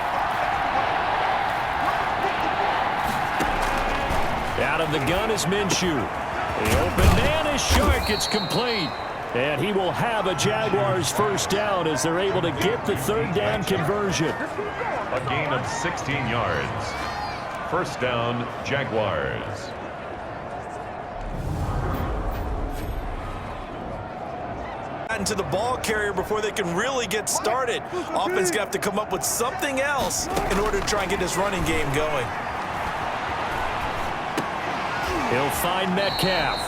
Out of the gun is Minshew. The open man is Shark. It's complete. And he will have a Jaguars first down as they're able to get the third down conversion. A gain of 16 yards. First down, Jaguars. Into the ball carrier before they can really get started. Offense gonna have to come up with something else in order to try and get this running game going. He'll find Metcalf.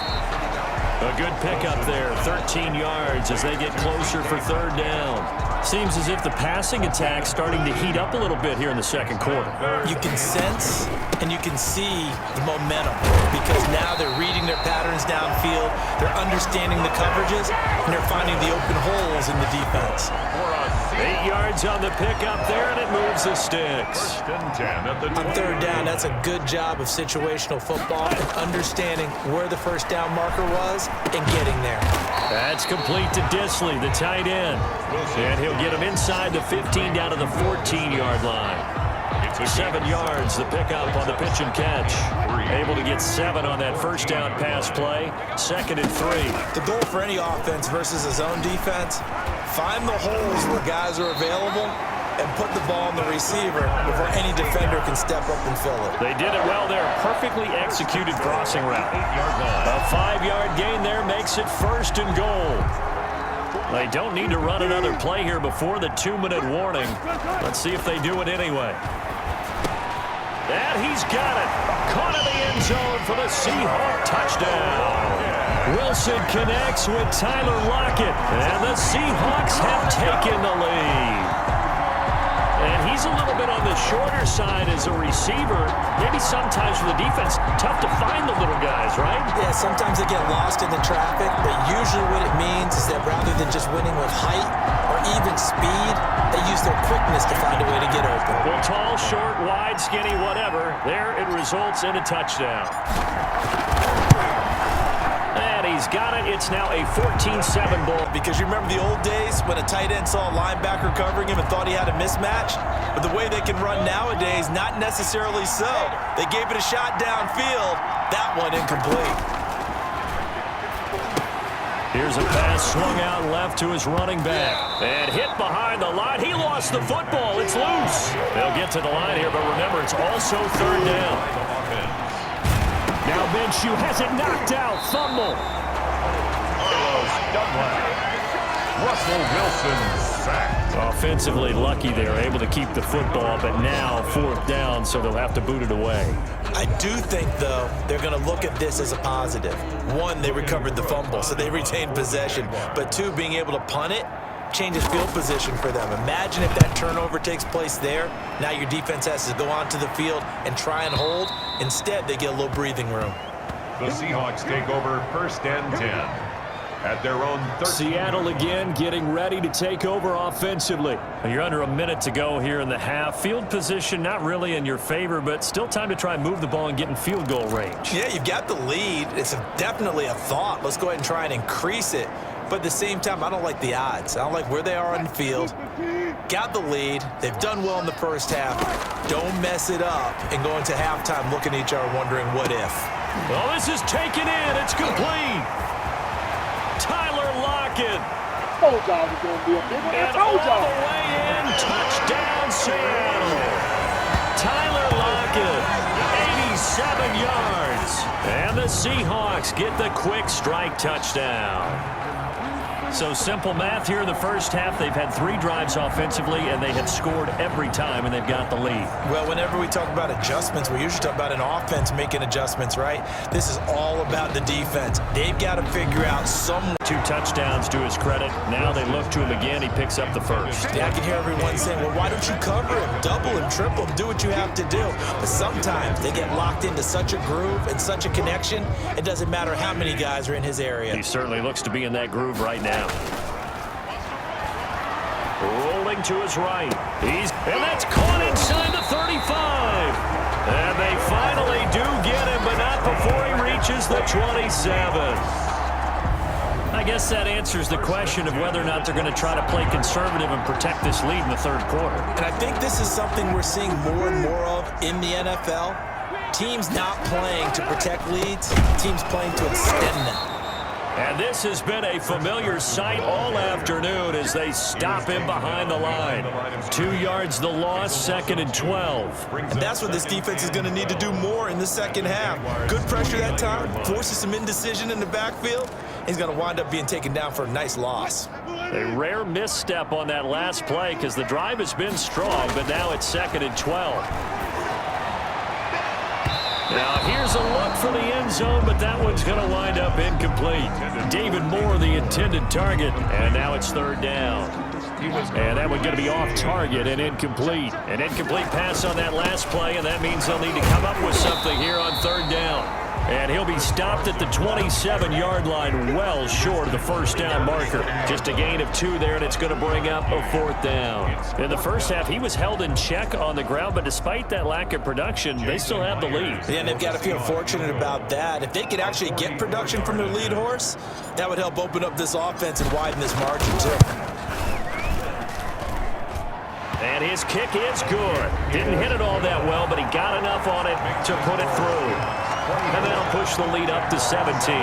A good pickup there, 13 yards as they get closer for third down. Seems as if the passing attack's starting to heat up a little bit here in the second quarter. You can sense and you can see the momentum because now they're reading their patterns downfield, they're understanding the coverages, and they're finding the open holes in the defense. 8 yards on the pickup there, and it moves the sticks. First and 10 at the 20. On third down, that's a good job of situational football and understanding where the first down marker was and getting there. That's complete to Disley, the tight end. And he'll get him inside the 15 down to the 14-yard line. 7 yards, the pickup on the pitch and catch. Able to get 7 on that first down pass play. 2nd and 3. The goal for any offense versus his own defense, find the holes where guys are available and put the ball on the receiver before any defender can step up and fill it. They did it well there. Perfectly executed crossing route. A 5-yard gain there makes it 1st and goal. They don't need to run another play here before the 2-minute warning. Let's see if they do it anyway. And he's got it. Caught in the end zone for the Seahawks touchdown. Wilson connects with Tyler Lockett. And the Seahawks have taken the lead. And he's a little bit on the shorter side as a receiver. Maybe sometimes for the defense, tough to find the little guys, right? Yeah, sometimes they get lost in the traffic, but usually what it means is that rather than just winning with height or even speed, they use their quickness to find a way to get open. Well, tall, short, wide, skinny, whatever. There it results in a touchdown. And he's got it. It's now a 14-7 ball. Because you remember the old days when a tight end saw a linebacker covering him and thought he had a mismatch? But the way they can run nowadays, not necessarily so. They gave it a shot downfield. That one incomplete. Here's a pass swung out left to his running back. And hit behind the line. He lost the football. It's loose. They'll get to the line here, but remember, it's also third down. Now Minshew has it knocked out. Fumble. Carlos Dunlap. Russell Wilson sacked. Offensively lucky they're able to keep the football, but now 4th down, so they'll have to boot it away. I do think, though, they're going to look at this as a positive. 1, they recovered the fumble, so they retained possession. But 2, being able to punt it changes field position for them. Imagine if that turnover takes place there. Now your defense has to go onto the field and try and hold. Instead, they get a little breathing room. The Seahawks take over first and 10 at their own 13. Seattle again getting ready to take over offensively. You're under a minute to go here in the half. Field position not really in your favor, but still time to try and move the ball and get in field goal range. Yeah, you've got the lead. It's definitely a thought. Let's go ahead and try and increase it. But at the same time, I don't like the odds. I don't like where they are on the field. Got the lead. They've done well in the first half. Don't mess it up and go into halftime looking at each other wondering what if. Well, this is taken in. It's complete. Tyler Lockett. Told y'all was going to be a big one. And all the way in. Touchdown, Seattle. Tyler Lockett, 87 yards. And the Seahawks get the quick strike touchdown. So simple math here in the first half. They've had 3 drives offensively, and they have scored every time, and they've got the lead. Well, whenever we talk about adjustments, we usually talk about an offense making adjustments, right? This is all about the defense. They've got to figure out some... 2 touchdowns to his credit. Now they look to him again. He picks up the first. Yeah, I can hear everyone saying, well, why don't you cover him? Double him, triple him, do what you have to do. But sometimes they get locked into such a groove and such a connection, it doesn't matter how many guys are in his area. He certainly looks to be in that groove right now. Rolling to his right. And that's caught inside the 35. And they finally do get him, but not before he reaches the 27. I guess that answers the question of whether or not they're going to try to play conservative and protect this lead in the third quarter. And I think this is something we're seeing more and more of in the NFL. Teams not playing to protect leads, teams playing to extend them. And this has been a familiar sight all afternoon as they stop him behind the line. 2 yards the loss, 2nd and 12. And that's what this defense is going to need to do more in the second half. Good pressure that time, forces some indecision in the backfield. He's going to wind up being taken down for a nice loss. A rare misstep on that last play because the drive has been strong, but now it's 2nd and 12. Now here's a look for the end zone, but that one's going to wind up incomplete. David Moore, the intended target, and now it's 3rd down. And that one's going to be off target and incomplete. An incomplete pass on that last play, and that means they'll need to come up with something here on 3rd down. And he'll be stopped at the 27-yard line, well short of the first down marker. Just a gain of 2 there, and it's going to bring up a 4th down. In the first half, he was held in check on the ground, but despite that lack of production, they still have the lead. Yeah, and they've got to feel fortunate about that. If they could actually get production from their lead horse, that would help open up this offense and widen this margin, too. And his kick is good. Didn't hit it all that well, but he got enough on it to put it through. And that'll push the lead up to 17.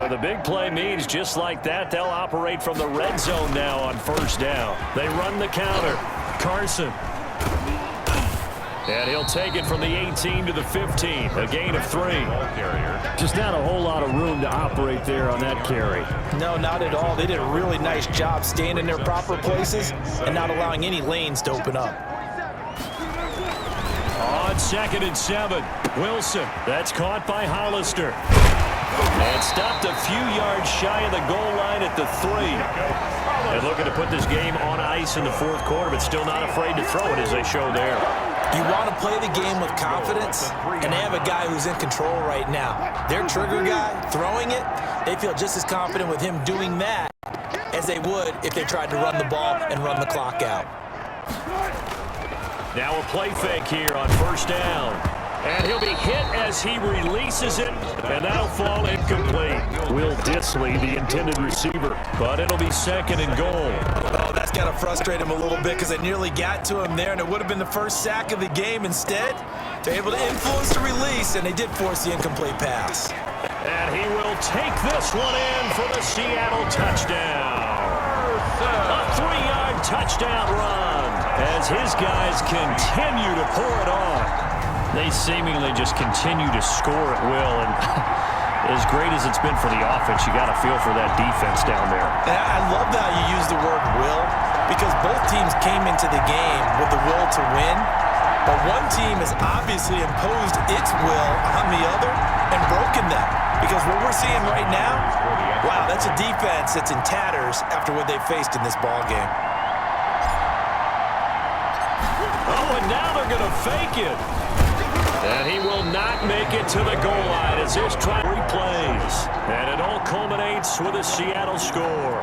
Well, the big play means just like that, they'll operate from the red zone now on 1st down. They run the counter. Carson. And he'll take it from the 18 to the 15. A gain of 3. Just not a whole lot of room to operate there on that carry. No, not at all. They did a really nice job staying in their proper places and not allowing any lanes to open up. On 2nd and 7, Wilson. That's caught by Hollister. And stopped a few yards shy of the goal line at the 3. And looking to put this game on ice in the 4th quarter, but still not afraid to throw it as they show there. You want to play the game with confidence, and they have a guy who's in control right now. Their trigger guy, throwing it, they feel just as confident with him doing that as they would if they tried to run the ball and run the clock out. Now a play fake here on 1st down. And he'll be hit as he releases it, and that'll fall incomplete. Will Dissly, the intended receiver, but it'll be 2nd and goal. Oh, that's got to frustrate him a little bit because they nearly got to him there, and it would have been the first sack of the game. Instead, they're able to influence the release, and they did force the incomplete pass. And he will take this one in for the Seattle touchdown. A 3-yard touchdown run as his guys continue to pour it on. They seemingly just continue to score at will, and as great as it's been for the offense, you got to feel for that defense down there. And I love how you use the word will, because both teams came into the game with the will to win, but one team has obviously imposed its will on the other and broken them. Because what we're seeing right now, wow, that's a defense that's in tatters after what they faced in this ball game. Oh, and now they're going to fake it. And he will not make it to the goal line as this try replays. And it all culminates with a Seattle score.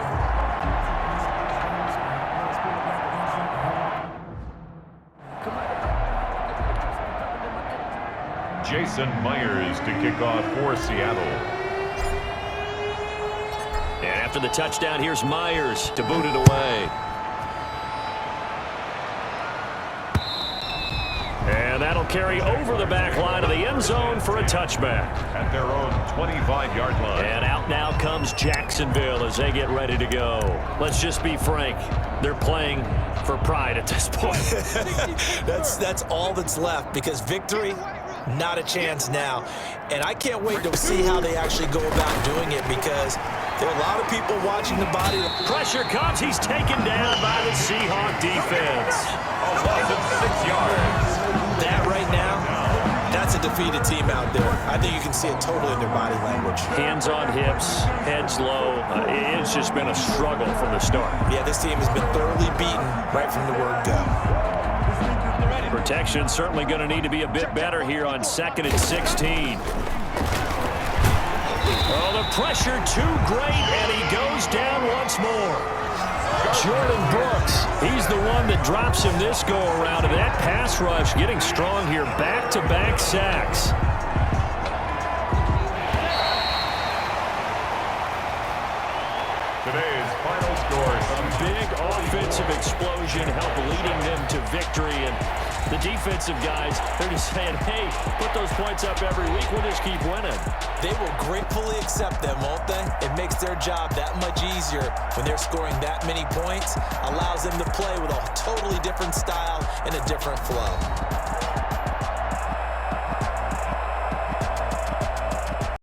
Jason Myers to kick off for Seattle. And after the touchdown, here's Myers to boot it away. And that'll carry over the back line of the end zone for a touchback. At their own 25-yard line. And out now comes Jacksonville as they get ready to go. Let's just be frank. They're playing for pride at this point. That's all that's left, because victory, not a chance now. And I can't wait to see how they actually go about doing it, because There are a lot of people watching the body. Pressure comes. He's taken down by the Seahawk defense. 6 yards. That right now, that's a defeated team out there. I think you can see it totally in their body language. Hands on hips, heads low. It's just been a struggle from the start. Yeah, this team has been thoroughly beaten right from the word go. Protection certainly going to need to be a bit better here on 2nd and 16. Oh, the pressure too great, and he goes down once more. Jordan Brooks, he's the one that drops him this go-around, and that pass rush getting strong here. Back-to-back sacks. Today's final score. A big offensive explosion helped leading them to victory, and the defensive guys, they're just saying, hey, put those points up every week. We'll just keep winning. They will gratefully accept them, won't they? It makes their job that much easier when they're scoring that many points. Allows them to play with a totally different style and a different flow.